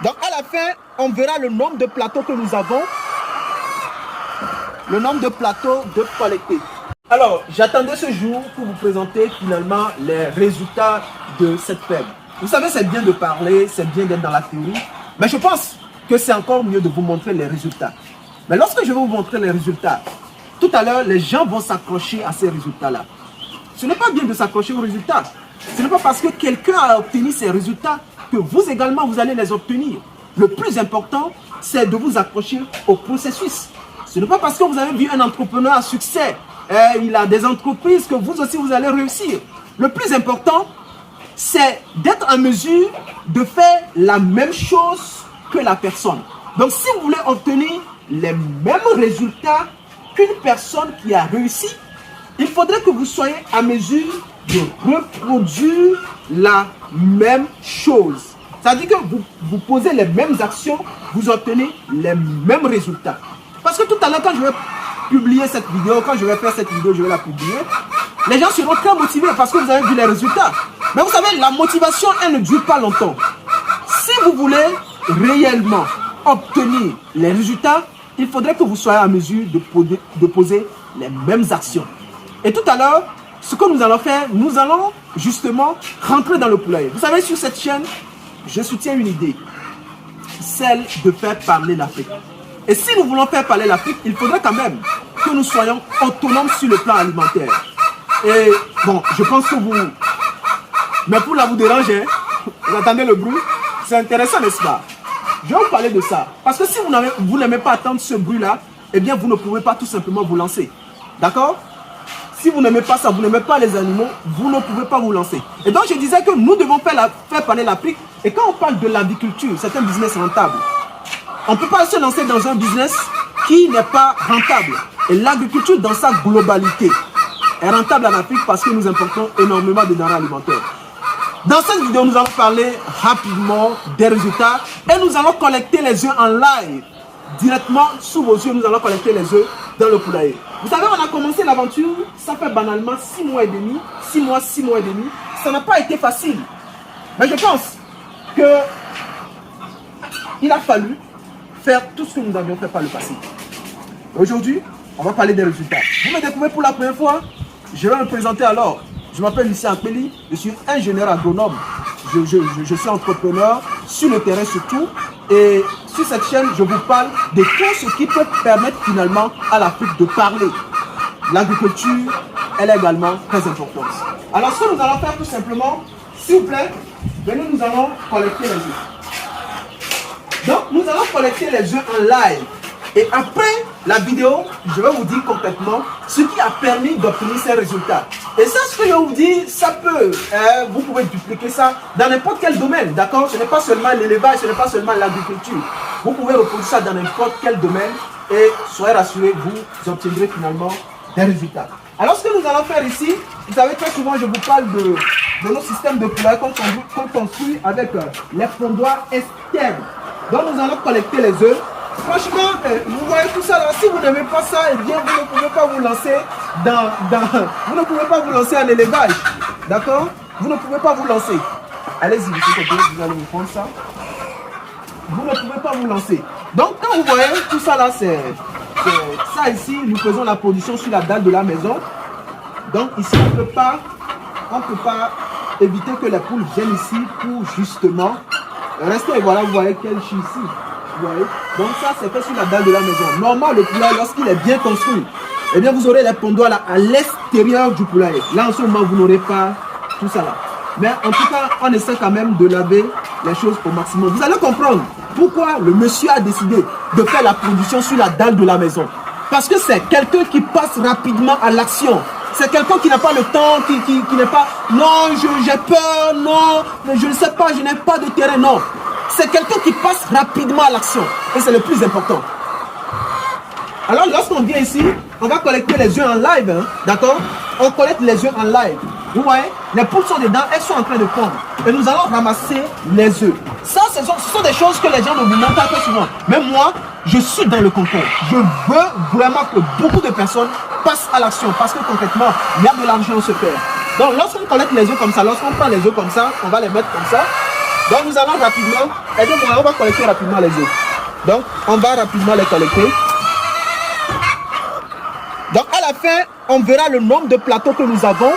Donc à la fin, on verra le nombre de plateaux que nous avons. Le nombre de plateaux de collectés. Alors, j'attendais ce jour pour vous présenter finalement les résultats de cette fête. Vous savez, c'est bien de parler, c'est bien d'être dans la théorie, mais je pense que c'est encore mieux de vous montrer les résultats. Mais lorsque je vais vous montrer les résultats, tout à l'heure, les gens vont s'accrocher à ces résultats-là. Ce n'est pas bien de s'accrocher aux résultats. Ce n'est pas parce que quelqu'un a obtenu ces résultats que vous également, vous allez les obtenir. Le plus important, c'est de vous accrocher au processus. Ce n'est pas parce que vous avez vu un entrepreneur à succès, il a des entreprises que vous aussi, vous allez réussir. Le plus important, c'est d'être en mesure de faire la même chose que la personne. Donc, si vous voulez obtenir les mêmes résultats qu'une personne qui a réussi, il faudrait que vous soyez à mesure de reproduire la même chose. C'est-à-dire que vous posez les mêmes actions, vous obtenez les mêmes résultats. Parce que tout à l'heure, quand je vais publier cette vidéo, quand je vais faire cette vidéo, je vais la publier, les gens seront très motivés parce que vous avez vu les résultats. Mais vous savez, la motivation, elle ne dure pas longtemps. Si vous voulez réellement obtenir les résultats, il faudrait que vous soyez à mesure de poser les mêmes actions. Et tout à l'heure, ce que nous allons faire, nous allons justement rentrer dans le poulailler. Vous savez, sur cette chaîne, je soutiens une idée, celle de faire parler l'Afrique. Et si nous voulons faire parler l'Afrique, il faudrait quand même que nous soyons autonomes sur le plan alimentaire. Et bon, je pense que vous... Mais pour là, vous déranger, vous entendez le bruit? C'est intéressant, n'est-ce pas? Je vais vous parler de ça. Parce que si vous n'aimez pas attendre ce bruit-là, eh bien, vous ne pouvez pas tout simplement vous lancer. D'accord? Si vous n'aimez pas ça, vous n'aimez pas les animaux, vous ne pouvez pas vous lancer. Et donc, je disais que nous devons faire parler l'Afrique. Et quand on parle de l'agriculture, c'est un business rentable. On ne peut pas se lancer dans un business qui n'est pas rentable. Et l'agriculture, dans sa globalité, est rentable en Afrique parce que nous importons énormément de denrées alimentaires. Dans cette vidéo, nous allons parler rapidement des résultats et nous allons collecter les œufs en live. Directement sous vos yeux, nous allons collecter les œufs dans le poulailler. Vous savez, on a commencé l'aventure, ça fait banalement 6 mois et demi. 6 mois et demi. Ça n'a pas été facile. Mais je pense que il a fallu faire tout ce que nous avions fait par le passé. Aujourd'hui, on va parler des résultats. Vous me découvrez pour la première fois, je vais me présenter alors. Je m'appelle Lucien Akpeli, je suis ingénieur agronome. Je suis entrepreneur sur le terrain surtout. Et sur cette chaîne, je vous parle de tout ce qui peut permettre finalement à l'Afrique de parler. L'agriculture, elle est également très importante. Alors ce que nous allons faire tout simplement, s'il vous plaît, venez, nous allons collecter les œufs. Donc nous allons collecter les œufs en live. Et après la vidéo, je vais vous dire concrètement ce qui a permis d'obtenir ces résultats. Et ça, ce que je vous dis, ça peut, vous pouvez dupliquer ça dans n'importe quel domaine, d'accord? Ce n'est pas seulement l'élevage, ce n'est pas seulement l'agriculture. Vous pouvez reproduire ça dans n'importe quel domaine et soyez rassurés, vous obtiendrez finalement des résultats. Alors, ce que nous allons faire ici, vous savez, très souvent, je vous parle de nos systèmes de poulailler qu'on construit avec les fondoirs externes. Donc, nous allons collecter les œufs. Franchement, vous voyez tout ça là, si vous n'aimez pas ça, eh bien vous ne pouvez pas vous lancer vous ne pouvez pas vous lancer en élevage. D'accord? Vous ne pouvez pas vous lancer. Allez-y, vous allez vous prendre ça. Vous ne pouvez pas vous lancer. Donc quand vous voyez tout ça là, c'est ça ici, nous faisons la production sur la dalle de la maison. Donc ici, on ne peut pas éviter que les poules viennent ici pour justement rester. Et voilà, vous voyez qu'elles chient ici. Vous voyez? Donc ça, c'est fait sur la dalle de la maison. Normalement, le poulailler, lorsqu'il est bien construit, eh bien, vous aurez les pondoirs là à l'extérieur du poulailler. Là, en ce moment, vous n'aurez pas tout ça là. Mais en tout cas, on essaie quand même de laver les choses au maximum. Vous allez comprendre pourquoi le monsieur a décidé de faire la production sur la dalle de la maison. Parce que c'est quelqu'un qui passe rapidement à l'action. C'est quelqu'un qui n'a pas le temps, qui n'est pas... Non, j'ai peur, non, je ne sais pas, je n'ai pas de terrain, non. C'est quelqu'un qui passe rapidement à l'action. Et c'est le plus important. Alors, lorsqu'on vient ici, on va collecter les œufs en live. Hein, d'accord? On collecte les œufs en live. Vous voyez? Les poules sont dedans, elles sont en train de pondre. Et nous allons ramasser les œufs. Ça, ce sont des choses que les gens ne vous montrent pas très souvent. Même moi, je suis dans le concours. Je veux vraiment que beaucoup de personnes passent à l'action. Parce que concrètement, il y a de l'argent à se faire. Donc, lorsqu'on collecte les œufs comme ça, lorsqu'on prend les œufs comme ça, on va les mettre comme ça. Donc nous allons rapidement, aidez-moi, on va collecter rapidement les œufs. Donc on va rapidement les collecter. Donc à la fin, on verra le nombre de plateaux que nous avons.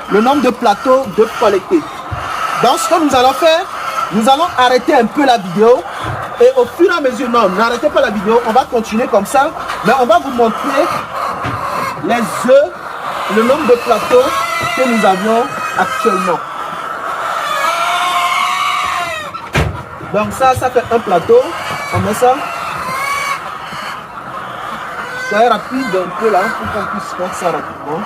Le nombre de plateaux de collectés. Donc ce que nous allons faire, nous allons arrêter un peu la vidéo. Et au fur et à mesure, non, n'arrêtez pas la vidéo, on va continuer comme ça. Mais on va vous montrer les œufs, le nombre de plateaux que nous avions actuellement. Donc ça fait un plateau. On met ça. Soyez rapide un peu là pour qu'on puisse faire ça rapidement.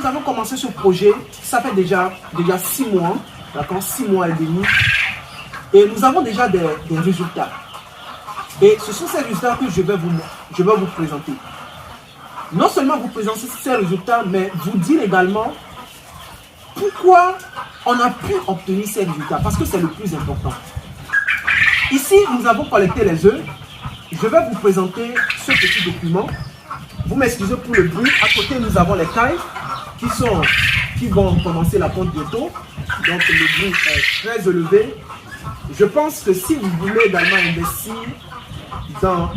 Nous avons commencé ce projet, ça fait déjà 6 mois, d'accord, 6 mois et demi, et nous avons déjà des résultats. Et ce sont ces résultats que je vais vous présenter. Non seulement vous présenter ces résultats, mais vous dire également pourquoi on a pu obtenir ces résultats, parce que c'est le plus important. Ici, nous avons collecté les œufs. Je vais vous présenter ce petit document. Vous m'excusez pour le bruit. À côté, nous avons les cailles qui vont commencer la ponte bientôt. Donc le bruit est très élevé. Je pense que si vous voulez également investir dans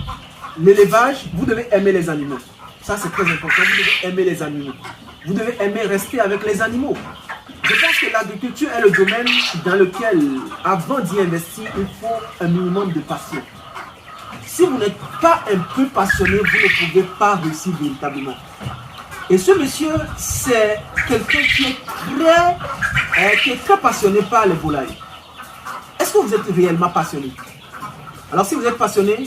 l'élevage, vous devez aimer les animaux. Ça c'est très important, vous devez aimer les animaux. Vous devez aimer rester avec les animaux. Je pense que l'agriculture est le domaine dans lequel, avant d'y investir, il faut un minimum de patience. Si vous n'êtes pas un peu passionné, vous ne pouvez pas réussir véritablement. Et ce monsieur, c'est quelqu'un qui est très passionné par les volailles. Est-ce que vous êtes réellement passionné? Alors si vous êtes passionné,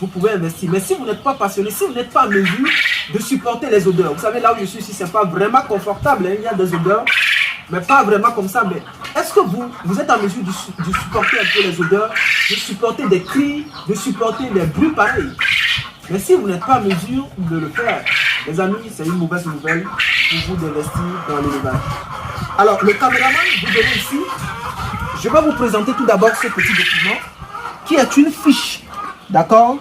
vous pouvez investir. Mais si vous n'êtes pas passionné, si vous n'êtes pas en mesure de supporter les odeurs, vous savez là où je suis ici, c'est pas vraiment confortable, hein, il y a des odeurs, mais pas vraiment comme ça. Mais est-ce que vous êtes en mesure de supporter un peu les odeurs, de supporter des cris, de supporter des bruits pareils? Mais si vous n'êtes pas en mesure de le faire, les amis, c'est une mauvaise nouvelle pour vous d'investir dans l'élevage. Alors, le caméraman, vous verrez ici, je vais vous présenter tout d'abord ce petit document qui est une fiche, d'accord?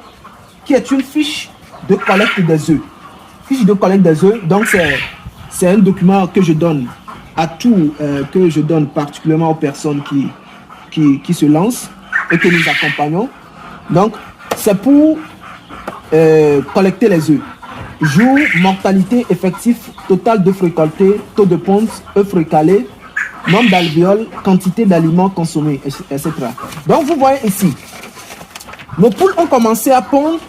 Qui est une fiche de collecte des œufs. Fiche de collecte des œufs, donc c'est un document que je donne à tout, que je donne particulièrement aux personnes qui se lancent et que nous accompagnons. Donc, c'est pour collecter les œufs. Jour, mortalité, effectif, total d'œufs récoltés, taux de ponte, œufs récalés, nombre d'alvéoles, quantité d'aliments consommés, etc. Donc vous voyez ici, nos poules ont commencé à pondre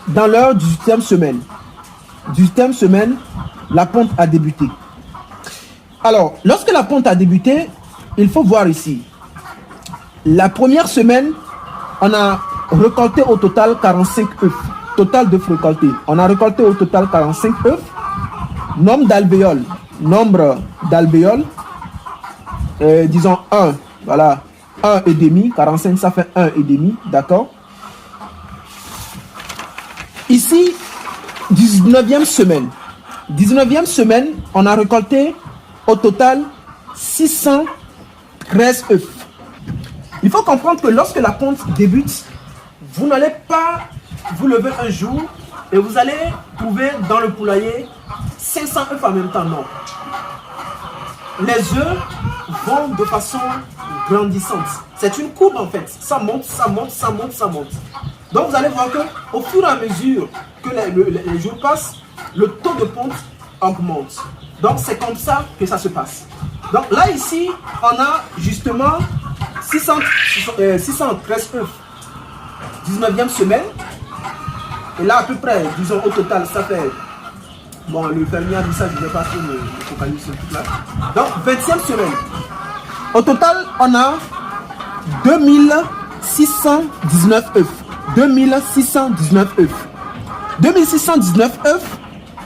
dans leur 18e semaine. 18e semaine, la ponte a débuté. Alors, lorsque la ponte a débuté, il faut voir ici. La première semaine, on a récolté au total 45 œufs. Total d'œufs récoltés. On a récolté au total 45 œufs. Nombre d'alvéoles. Nombre d'alvéoles. Disons 1. Voilà. 1,5. 45, ça fait 1,5. D'accord. Ici, 19e semaine. 19e semaine, on a récolté au total 613 œufs. Il faut comprendre que lorsque la ponte débute, vous n'allez pas vous lever un jour et vous allez trouver dans le poulailler 500 œufs en même temps. Non. Les œufs vont de façon grandissante. C'est une courbe en fait. Ça monte, ça monte, ça monte, ça monte. Donc vous allez voir qu'au fur et à mesure que les jours passent, le taux de ponte augmente. Donc c'est comme ça que ça se passe. Donc là ici, on a justement 613 œufs. 19e semaine. Et là, à peu près, disons au total, ça fait... Bon, le fermier a dit ça, je ne vais pas me focaliser sur tout là. Donc, 20e semaine. Au total, on a 2619 œufs. 2619 œufs. 2619 œufs,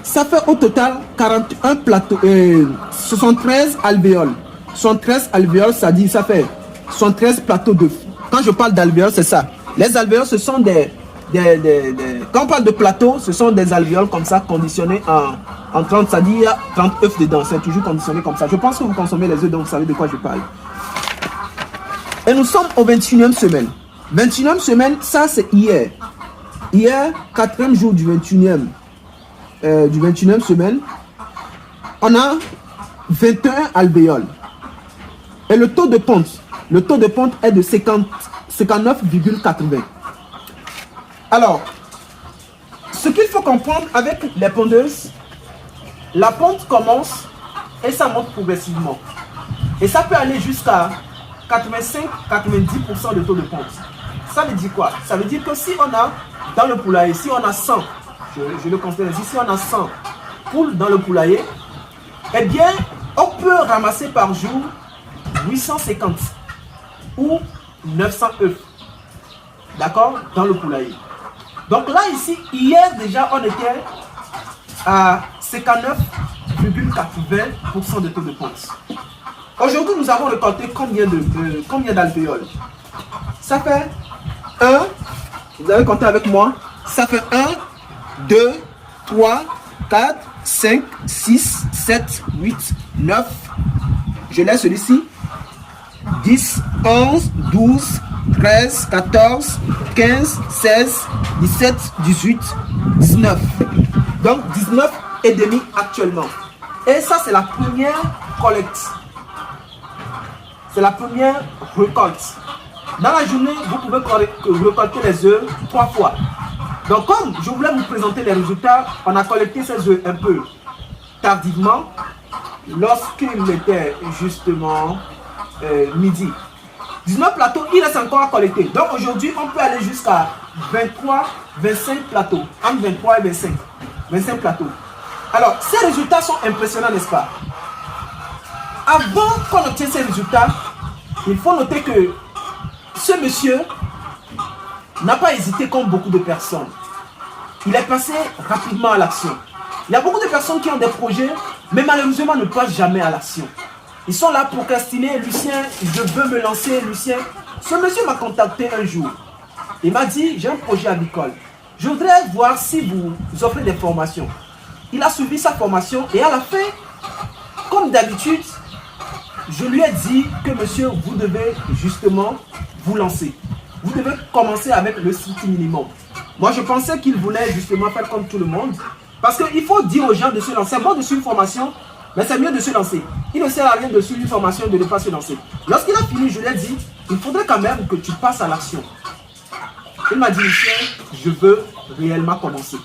ça fait au total 41 plateaux, 73 alvéoles. 73 alvéoles, ça dit, ça fait 73 plateaux d'œufs. Quand je parle d'alvéoles, c'est ça. Les alvéoles, ce sont quand on parle de plateau, ce sont des alvéoles comme ça, conditionnés en 30, c'est-à-dire il y a 30 œufs dedans, c'est toujours conditionné comme ça. Je pense que vous consommez les œufs, donc vous savez de quoi je parle. Et nous sommes au 21e semaine. 21e semaine, ça c'est hier. Hier, 4e jour du 21e semaine, on a 21 alvéoles. Et le taux de ponte est de 59,80. Alors, ce qu'il faut comprendre avec les pondeuses, la ponte commence et ça monte progressivement. Et ça peut aller jusqu'à 85-90% de taux de ponte. Ça veut dire quoi? Ça veut dire que si on a dans le poulailler, si on a 100, je le considère ici, si on a 100 poules dans le poulailler, eh bien, on peut ramasser par jour 850 ou 900 œufs. D'accord? Dans le poulailler. Donc là, ici, hier déjà, on était à 59,80% de taux de ponte. Aujourd'hui, nous avons récolté combien d'alvéoles? Ça fait 1, vous avez compté avec moi, ça fait 1, 2, 3, 4, 5, 6, 7, 8, 9, je laisse celui-ci, 10, 11, 12, 13, 14, 15, 16, 17, 18, 19. Donc 19 et demi actuellement. Et ça, c'est la première collecte. C'est la première récolte. Dans la journée, vous pouvez récolter les œufs 3 fois. Donc comme je voulais vous présenter les résultats, on a collecté ces œufs un peu tardivement, lorsqu'il était justement midi. 19 plateaux, il reste encore à collecter. Donc aujourd'hui, on peut aller jusqu'à 23, 25 plateaux. Entre 23 et 25 plateaux. Alors, ces résultats sont impressionnants, n'est-ce pas? Avant qu'on obtienne ces résultats, il faut noter que ce monsieur n'a pas hésité comme beaucoup de personnes. Il est passé rapidement à l'action. Il y a beaucoup de personnes qui ont des projets, mais malheureusement ne passent jamais à l'action. Ils sont là procrastiner. Lucien, je veux me lancer. Lucien, ce monsieur m'a contacté un jour. Il m'a dit, j'ai un projet agricole. Je voudrais voir si vous offrez des formations. Il a suivi sa formation et à la fin, comme d'habitude, je lui ai dit que monsieur, vous devez justement vous lancer. Vous devez commencer avec le strict minimum. Moi, je pensais qu'il voulait justement faire comme tout le monde. Parce qu'il faut dire aux gens de se lancer. C'est bon de suivre une formation, mais c'est mieux de se lancer. Il ne sert à rien de suivre une formation et de ne pas se lancer. Lorsqu'il a fini, je lui ai dit, il faudrait quand même que tu passes à l'action. Il m'a dit, Lucien, je veux réellement commencer.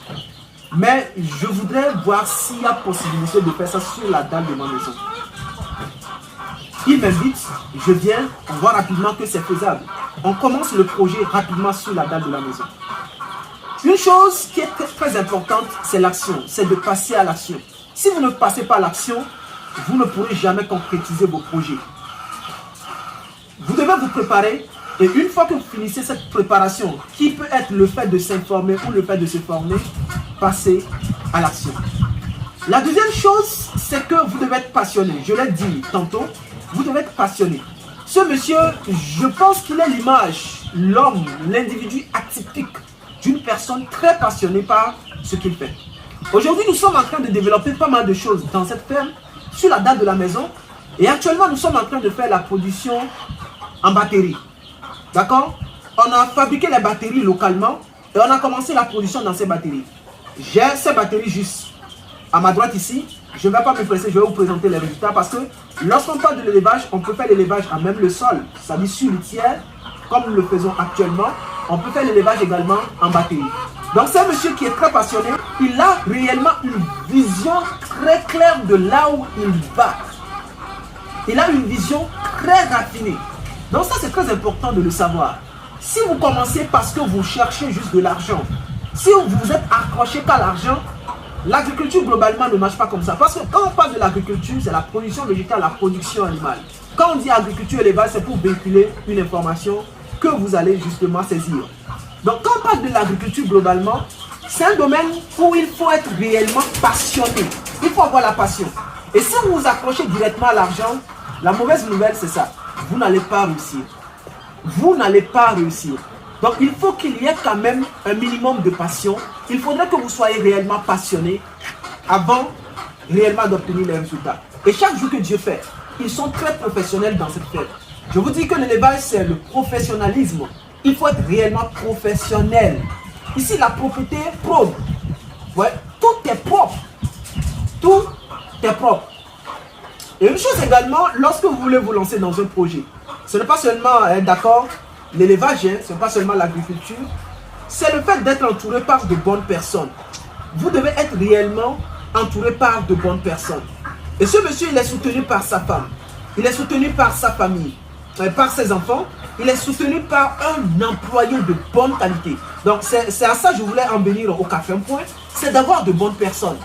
Mais je voudrais voir s'il y a possibilité de faire ça sur la dalle de ma maison. Il m'invite, je viens, on voit rapidement que c'est faisable. On commence le projet rapidement sur la dalle de la maison. Une chose qui est très importante, c'est l'action, c'est de passer à l'action. Si vous ne passez pas à l'action, vous ne pourrez jamais concrétiser vos projets. Vous devez vous préparer et une fois que vous finissez cette préparation, qui peut être le fait de s'informer ou le fait de se former, passez à l'action. La deuxième chose, c'est que vous devez être passionné. Je l'ai dit tantôt, vous devez être passionné. Ce monsieur, je pense qu'il est l'image, l'homme, l'individu atypique d'une personne très passionnée par ce qu'il fait. Aujourd'hui, nous sommes en train de développer pas mal de choses dans cette ferme, sur la dalle de la maison. Et actuellement, nous sommes en train de faire la production en batterie. D'accord? On a fabriqué les batteries localement et on a commencé la production dans ces batteries. J'ai ces batteries juste à ma droite ici. Je ne vais pas me presser, je vais vous présenter les résultats parce que lorsqu'on parle de l'élevage, on peut faire l'élevage à même le sol, c'est-à-dire sur litière, comme nous le faisons actuellement. On peut faire l'élevage également en batterie. Donc c'est un monsieur qui est très passionné. Il a réellement une vision très claire de là où il va. Il a une vision très raffinée. Donc ça c'est très important de le savoir. Si vous commencez parce que vous cherchez juste de l'argent, si vous êtes accroché qu'à l'argent, l'agriculture globalement ne marche pas comme ça. Parce que quand on parle de l'agriculture, c'est la production végétale, la production animale. Quand on dit agriculture élevage, c'est pour véhiculer une information que vous allez justement saisir. Donc quand on parle de l'agriculture globalement, c'est un domaine où il faut être réellement passionné. Il faut avoir la passion. Et si vous vous accrochez directement à l'argent, la mauvaise nouvelle c'est ça. Vous n'allez pas réussir. Vous n'allez pas réussir. Donc il faut qu'il y ait quand même un minimum de passion. Il faudrait que vous soyez réellement passionné avant réellement d'obtenir les résultats. Et chaque jour que Dieu fait, ils sont très professionnels dans cette fête. Je vous dis que l'élevage, c'est le professionnalisme. Il faut être réellement professionnel. Ici, la propriété prône. Ouais, tout est propre. Tout est propre. Et une chose également, lorsque vous voulez vous lancer dans un projet, ce n'est pas seulement, d'accord, l'élevage, ce n'est pas seulement l'agriculture, c'est le fait d'être entouré par de bonnes personnes. Vous devez être réellement entouré par de bonnes personnes. Et ce monsieur, il est soutenu par sa femme, il est soutenu par sa famille, par ses enfants, il est soutenu par un employé de bonne qualité. Donc c'est à ça que je voulais en venir au Café Un Point, c'est d'avoir de bonnes personnes.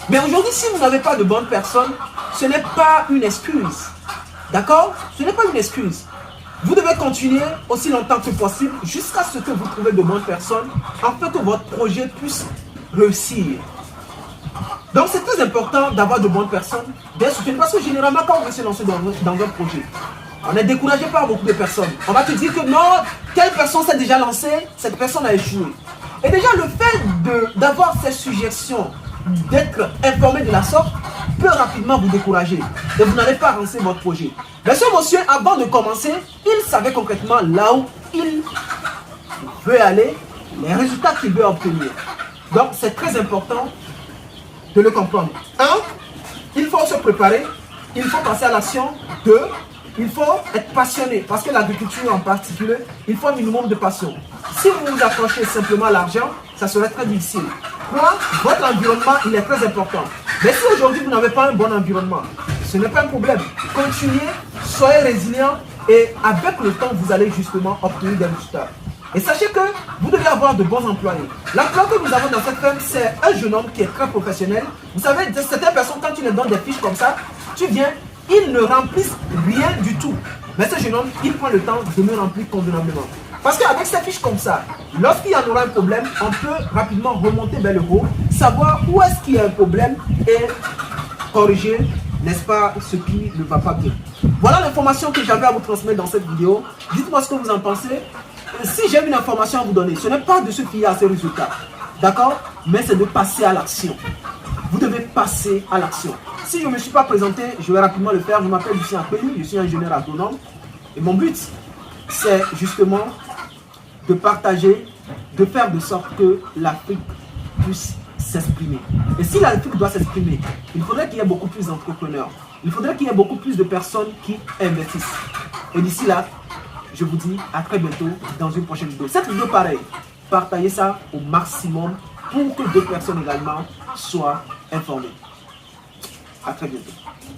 Mais aujourd'hui, si vous n'avez pas de bonnes personnes, ce n'est pas une excuse. D'accord? Ce n'est pas une excuse. Vous devez continuer aussi longtemps que possible jusqu'à ce que vous trouvez de bonnes personnes afin que votre projet puisse réussir. Donc c'est très important d'avoir de bonnes personnes, d'être soutenu, parce que généralement quand on veut se lancer dans un projet, on est découragé par beaucoup de personnes. On va te dire que non, telle personne s'est déjà lancée, cette personne a échoué. Et déjà le fait d'avoir ces suggestions, d'être informé de la sorte, peut rapidement vous décourager. Et vous n'allez pas lancer votre projet. Mais ce monsieur, avant de commencer, il savait concrètement là où il veut aller, les résultats qu'il veut obtenir. Donc c'est très important de le comprendre. 1, il faut se préparer, il faut passer à l'action. 2, il faut être passionné, parce que l'agriculture en particulier, il faut un minimum de passion. Si vous vous accrochez simplement à l'argent, ça serait très difficile. 3, votre environnement, il est très important. Mais si aujourd'hui vous n'avez pas un bon environnement, ce n'est pas un problème. Continuez, soyez résilient et avec le temps, vous allez justement obtenir des résultats. Et sachez que vous devez avoir de bons employés. L'emploi que nous avons dans cette ferme, c'est un jeune homme qui est très professionnel. Vous savez, certaines personnes, quand tu leur donnes des fiches comme ça, tu viens, ils ne remplissent rien du tout. Mais ce jeune homme, il prend le temps de me remplir convenablement. Parce qu'avec ces fiches comme ça, lorsqu'il y en aura un problème, on peut rapidement remonter vers le haut, savoir où est-ce qu'il y a un problème et corriger, n'est-ce pas, ce qui ne va pas bien. Voilà l'information que j'avais à vous transmettre dans cette vidéo. Dites-moi ce que vous en pensez. Si j'ai une information à vous donner, ce n'est pas de se fier à ces résultats, d'accord? Mais c'est de passer à l'action. Vous devez passer à l'action. Si je ne me suis pas présenté, je vais rapidement le faire. Je m'appelle Lucien Apeli, je suis ingénieur agronome. Et mon but, c'est justement de partager, de faire de sorte que l'Afrique puisse s'exprimer. Et si l'Afrique doit s'exprimer, il faudrait qu'il y ait beaucoup plus d'entrepreneurs. Il faudrait qu'il y ait beaucoup plus de personnes qui investissent. Et d'ici là, je vous dis à très bientôt dans une prochaine vidéo. Cette vidéo, pareil, partagez ça au maximum pour que d'autres personnes également soient informées. À très bientôt.